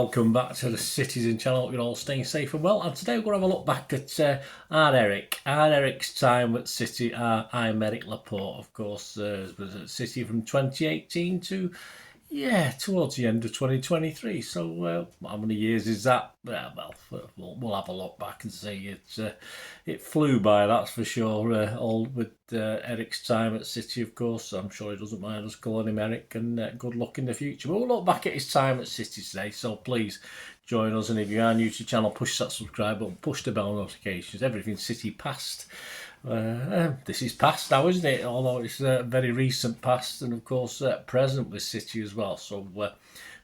welcome back to the Citizen channel. Hope you're all staying safe and well. And today we're going to have a look back at our Eric's time at City. I'm Eric Laporte, of course, was at City from 2018 to towards the end of 2023. So how many years is that? Well, we'll have a look back and see. It flew by, that's for sure. All with Eric's time at City, of course. I'm sure he doesn't mind us calling him Eric, and good luck in the future. But we'll look back at his time at City today, so please join us. And if you are new to the channel, push that subscribe button, push the bell notifications. Everything City past. This is past now, isn't it? Although it's a very recent past, and of course present with City as well. So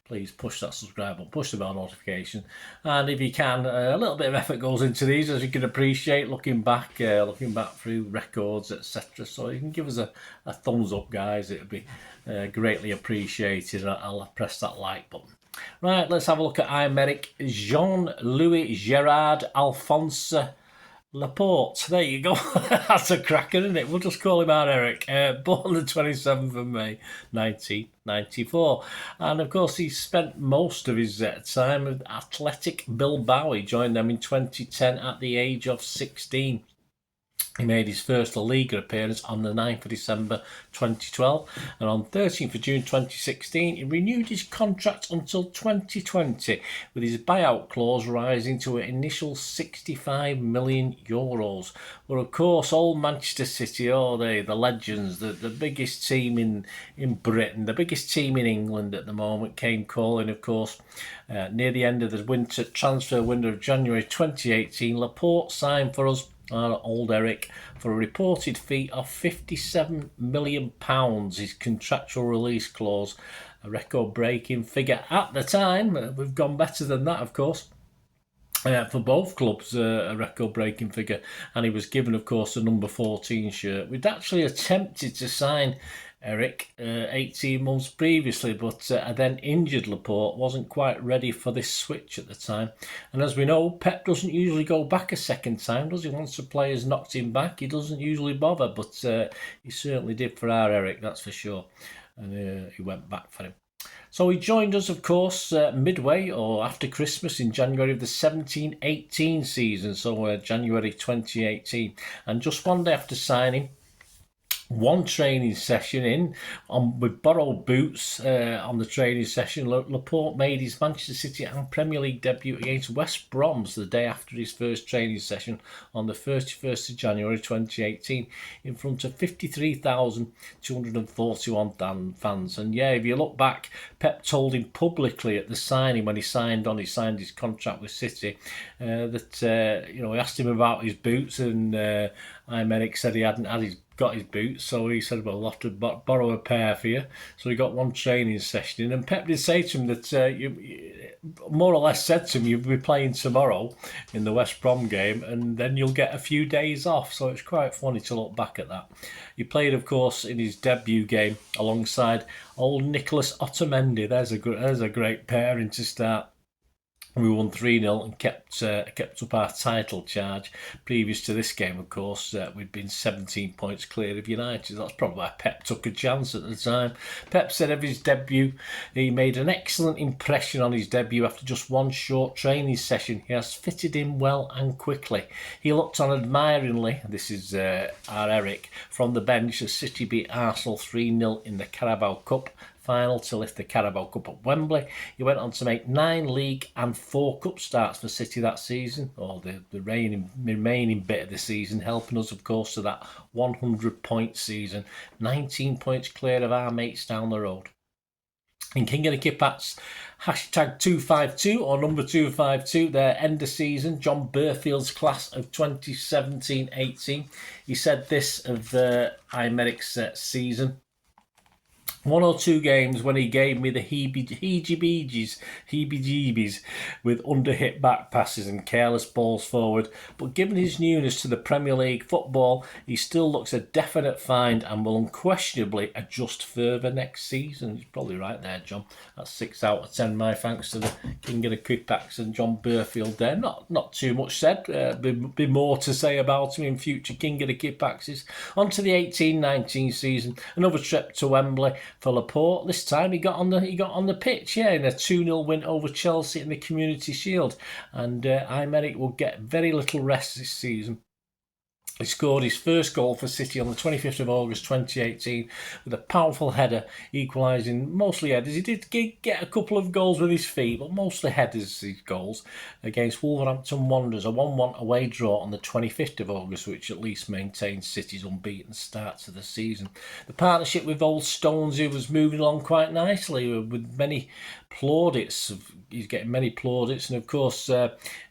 please push that subscribe button, push the bell notification, and if you can, a little bit of effort goes into these, as you can appreciate, looking back through records, etc. So you can give us a thumbs up, guys. It'd be greatly appreciated. I'll press that like button. Right, let's have a look at Eric Jean-Louis Gerard Alphonse Laporte. There you go. That's a cracker, isn't it? We'll just call him our Eric. Born the 27th of May 1994. And of course, he spent most of his time with Athletic Bilbao. He joined them in 2010 at the age of 16. He made his first La Liga appearance on the 9th of December 2012, and on 13th of June 2016 he renewed his contract until 2020, with his buyout clause rising to an initial €65 million. But of course, old Manchester City, the legends, the biggest team in Britain, the biggest team in England at the moment, came calling, of course. Near the end of the transfer window of January 2018, Laporte signed for us, our old Eric, for a reported fee of £57 million, his contractual release clause, a record-breaking figure at the time. We've gone better than that, of course. For both clubs, a record-breaking figure, and he was given, of course, a number 14 shirt. We'd actually attempted to sign Eric 18 months previously, but then injured Laporte wasn't quite ready for this switch at the time. And as we know, Pep doesn't usually go back a second time, does he? Once the player's knocked him back, he doesn't usually bother, but he certainly did for our Eric, that's for sure. And he went back for him. So he joined us, of course, midway or after Christmas in January of the 17-18 season, so January 2018. And just one day after signing, one training session with borrowed boots on the training session, Laporte made his Manchester City and Premier League debut against West Brom's the day after his first training session on the 31st of January 2018 in front of 53,241 fans. And if you look back, Pep told him publicly at the signing, when he signed his contract with City, that he asked him about his boots, and Eric said he hadn't got his boots, so he said, well, I'll have to borrow a pair for you. So he got one training session in, and Pep did say to him that you more or less said to him, you'll be playing tomorrow in the West Brom game, and then you'll get a few days off. So it's quite funny to look back at that. He played, of course, in his debut game alongside old Nicolas Otamendi. There's a great pairing to start. We won 3-0 and kept up our title charge. Previous to this game, of course, we'd been 17 points clear of United. That's probably why Pep took a chance at the time. Pep said of his debut, he made an excellent impression on his debut after just one short training session. He has fitted in well and quickly. He looked on admiringly, this is our Eric, from the bench as City beat Arsenal 3-0 in the Carabao Cup final to lift the Carabao Cup at Wembley. He went on to make 9 league and 4 cup starts for City that season, or the remaining bit of the season, helping us, of course, to that 100-point season, 19 points clear of our mates down the road. In King of the Kippax, hashtag 252 or number 252, their end of season, John Burfield's class of 2017-18. He said this of Eric's season: 1 or 2 games when he gave me the heebie-jeebies with under-hit back passes and careless balls forward, but given his newness to the Premier League football, he still looks a definite find and will unquestionably adjust further next season. He's probably right there, John. That's 6 out of 10. My thanks to the King of the Kippax and John Burfield there. Not too much said. Be more to say about him in future King of the Kippaxes. On to the 18-19 season. Another trip to Wembley. for Laporte. This time he got on the pitch, in a 2-0 win over Chelsea in the Community Shield, and Aymeric will get very little rest this season. He scored his first goal for City on the 25th of August 2018 with a powerful header, equalising mostly headers. He did get a couple of goals with his feet, but mostly headers, these goals, against Wolverhampton Wanderers, a 1-1 away draw on the 25th of August, which at least maintains City's unbeaten start to the season. The partnership with Old Stonesy was moving along quite nicely, with many plaudits. He's getting many plaudits, and of course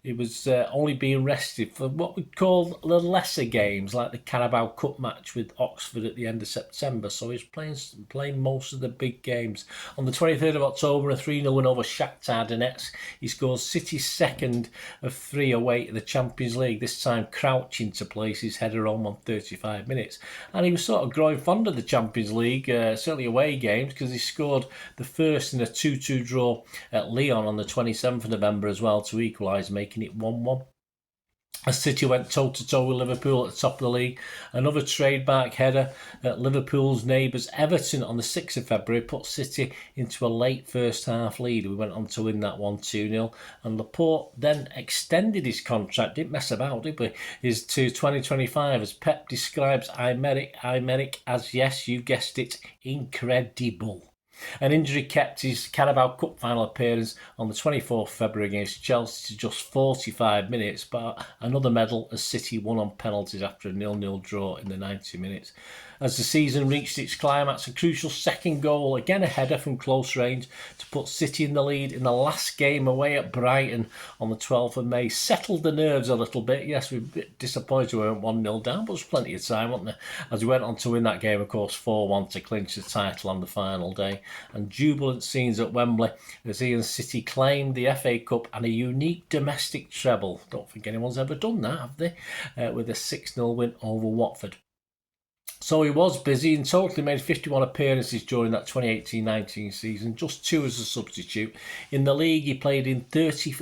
he was only being rested for what we call the lesser games, like the Carabao Cup match with Oxford at the end of September. So he's playing most of the big games. On the 23rd of October, a 3-0 win over Shakhtar Donetsk. He scores City's second of 3 away to the Champions League, this time crouching to place his header home on 35 minutes. And he was sort of growing fond of the Champions League, certainly away games, because he scored the first in a 2-2 draw at Lyon on the 27th of November as well to equalise, making it 1-1. As City went toe-to-toe with Liverpool at the top of the league, another trademark header at Liverpool's neighbours Everton on the 6th of February put City into a late first half lead. We went on to win that 1-2-0, and Laporte then extended his contract, didn't mess about, did we, is to 2025, as Pep describes Aymeric as, yes, you guessed it, incredible. An injury kept his Carabao Cup final appearance on the 24th of February against Chelsea to just 45 minutes, but another medal as City won on penalties after a 0-0 draw in the 90 minutes. As the season reached its climax, a crucial second goal, again a header from close range, to put City in the lead in the last game away at Brighton on the 12th of May, settled the nerves a little bit. Yes, we were a bit disappointed we weren't 1-0 down, but there was plenty of time, wasn't there? As we went on to win that game, of course, 4-1 to clinch the title on the final day. And jubilant scenes at Wembley as he and City claimed the FA Cup and a unique domestic treble. Don't think anyone's ever done that, have they? With a 6-0 win over Watford. So he was busy and totally made 51 appearances during that 2018-19 season, just 2 as a substitute. In the league, he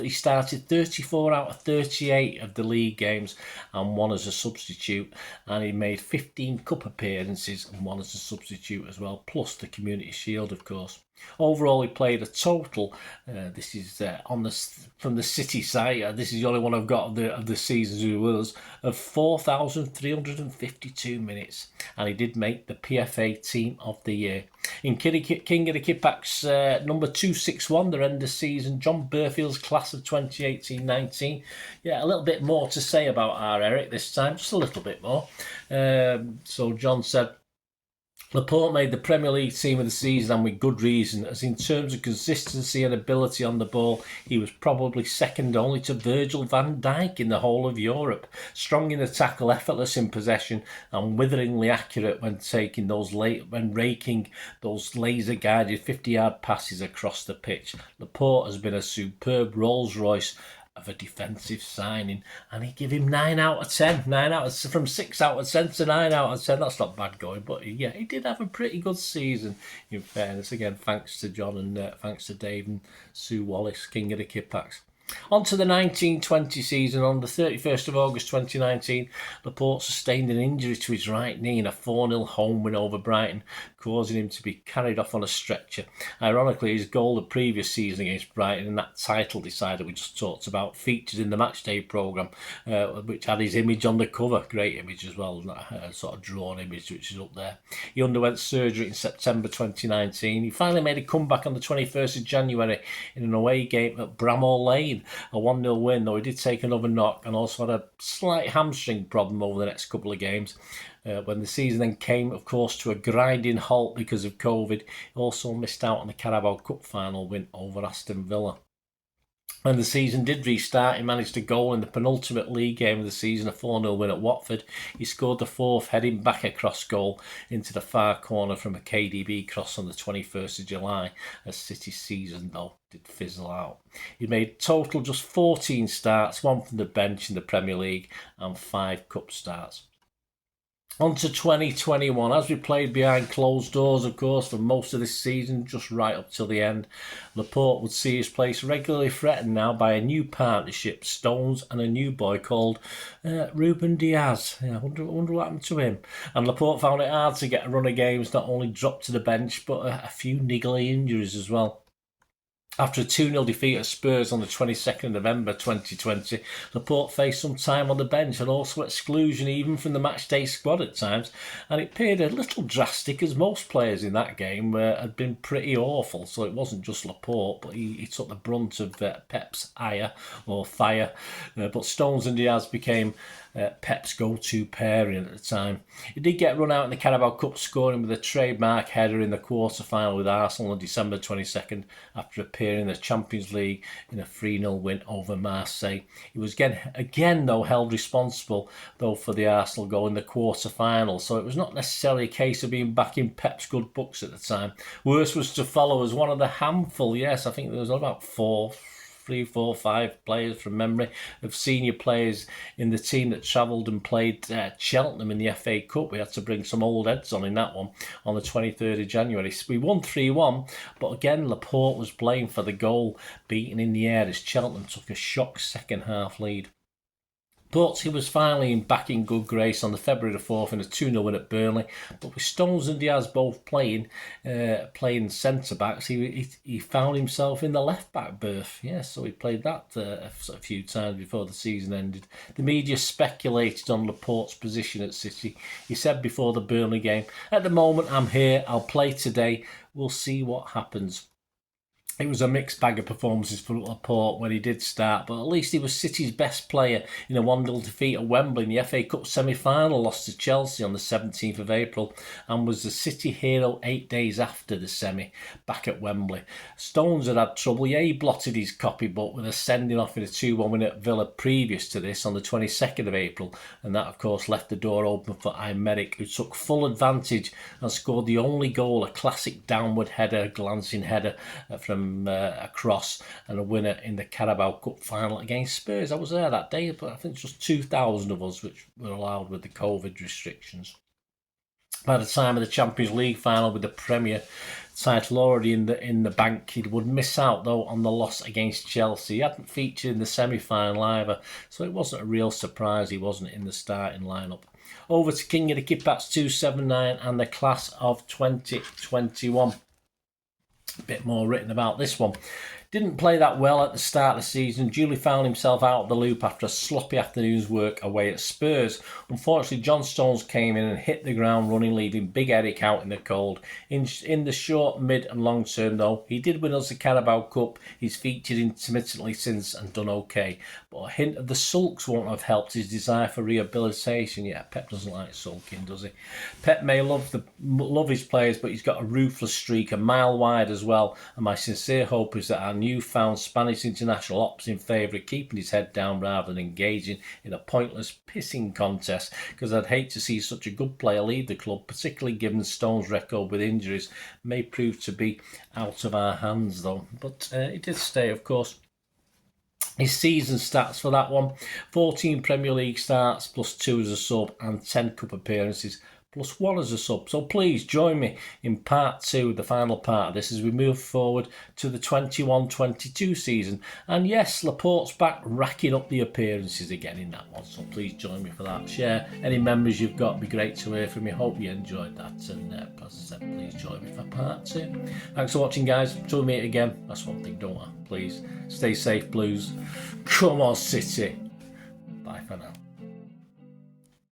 started 34 out of 38 of the league games and 1 as a substitute, and he made 15 cup appearances and 1 as a substitute as well, plus the Community Shield, of course. Overall, he played a total, this is from the City site, this is the only one I've got of the seasons he was with us, of 4,352 minutes, and he did make the PFA Team of the Year. In King of the Kippax, number 261, the end of season, John Burfield's class of 2018-19. Yeah, a little bit more to say about our Eric this time, just a little bit more. So John said, Laporte made the Premier League team of the season, and with good reason, as in terms of consistency and ability on the ball, he was probably second only to Virgil van Dijk in the whole of Europe. Strong in the tackle, effortless in possession, and witheringly accurate when raking those laser-guided 50-yard passes across the pitch. Laporte has been a superb Rolls-Royce of a defensive signing, and he give him 9 out of 10. From 6 out of 10 to 9 out of 10. That's not bad going, but yeah, he did have a pretty good season, in fairness. Again, thanks to John and thanks to Dave and Sue Wallace, King of the Kippax. On to the 1920 season. On the 31st of August 2019, Laporte sustained an injury to his right knee in a 4-0 home win over Brighton, causing him to be carried off on a stretcher. Ironically, his goal the previous season against Brighton and that title decider we just talked about featured in the matchday programme, which had his image on the cover. Great image as well, that sort of drawn image which is up there. He underwent surgery in September 2019. He finally made a comeback on the 21st of January in an away game at Bramall Lane, a 1-0 win, though he did take another knock and also had a slight hamstring problem over the next couple of games. When the season then came, of course, to a grinding halt because of COVID, he also missed out on the Carabao Cup final win over Aston Villa. When the season did restart, he managed a goal in the penultimate league game of the season, a 4-0 win at Watford. He scored the fourth heading back across goal into the far corner from a KDB cross on the 21st of July, as City's season, though, did fizzle out. He made total just 14 starts, 1 from the bench in the Premier League, and 5 cup starts. On to 2021, as we played behind closed doors, of course, for most of this season, just right up till the end. Laporte would see his place regularly threatened now by a new partnership, Stones and a new boy called Ruben Diaz. Yeah, I wonder what happened to him. And Laporte found it hard to get a run of games, not only dropped to the bench, but a few niggly injuries as well. After a 2-0 defeat at Spurs on the 22nd of November 2020, Laporte faced some time on the bench and also exclusion even from the matchday squad at times, and it appeared a little drastic as most players in that game had been pretty awful, so it wasn't just Laporte, but he took the brunt of Pep's ire or fire, but Stones and Diaz became Pep's go-to pairing at the time. He did get run out in the Carabao Cup, scoring with a trademark header in the quarter-final with Arsenal on December 22nd after appearing in the Champions League in a 3-0 win over Marseille. He was again though held responsible though for the Arsenal goal in the quarter-final, so it was not necessarily a case of being back in Pep's good books at the time. Worse was to follow as one of the handful, yes, I think there was about 3, 4, 5 players from memory of senior players in the team that travelled and played Cheltenham in the FA Cup. We had to bring some old heads on in that one on the 23rd of January. We won 3-1, but again Laporte was blamed for the goal beaten in the air as Cheltenham took a shock second half lead. But he was finally back in good grace on the February the 4th in a 2-0 win at Burnley. But with Stones and Diaz both playing centre-backs, he found himself in the left-back berth. Yes, so he played that a few times before the season ended. The media speculated on Laporte's position at City. He said before the Burnley game, "At the moment I'm here, I'll play today, we'll see what happens." It was a mixed bag of performances for Laporte when he did start, but at least he was City's best player in a 1-0 defeat at Wembley in the FA Cup semi-final loss to Chelsea on the 17th of April, and was the City hero 8 days after the semi back at Wembley. Stones had trouble. Yeah, he blotted his copybook with a sending off in a 2-1 win at Villa previous to this on the 22nd of April, and that of course left the door open for Marc, who took full advantage and scored the only goal, a classic downward header, glancing header from a cross, and a winner in the Carabao Cup final against Spurs. I was there that day, but I think just 2,000 of us, which were allowed with the COVID restrictions. By the time of the Champions League final with the Premier title already in the bank, he would miss out though on the loss against Chelsea. He hadn't featured in the semi-final either, so it wasn't a real surprise he wasn't in the starting lineup. Over to King of the Kippax 279 and the class of 2021. A bit more written about this one. Didn't play that well at the start of the season. Duly found himself out of the loop after a sloppy afternoon's work away at Spurs. Unfortunately, John Stones came in and hit the ground running, leaving Big Eric out in the cold. In the short, mid and long term though, he did win us the Carabao Cup. He's featured intermittently since and done okay. But a hint of the sulks won't have helped his desire for rehabilitation. Yeah, Pep doesn't like sulking, does he? Pep may love his players, but he's got a ruthless streak a mile wide as well. And my sincere hope is that our newfound Spanish international opts in favour of keeping his head down rather than engaging in a pointless pissing contest, because I'd hate to see such a good player leave the club, particularly given Stone's record with injuries may prove to be out of our hands though. But he did stay, of course. His season stats for that one: 14 Premier League starts plus 2 as a sub and 10 cup appearances plus 1 as a sub. So please join me in part 2, the final part of this, as we move forward to the 21-22 season. And yes, Laporte's back racking up the appearances again in that one, so please join me for that. Share any memories you've got, it'd be great to hear from you. Hope you enjoyed that, and as I said, please join me for part 2. Thanks for watching, guys. Till we meet again, that's one thing, don't I? Please stay safe, Blues. Come on, City. Bye for now.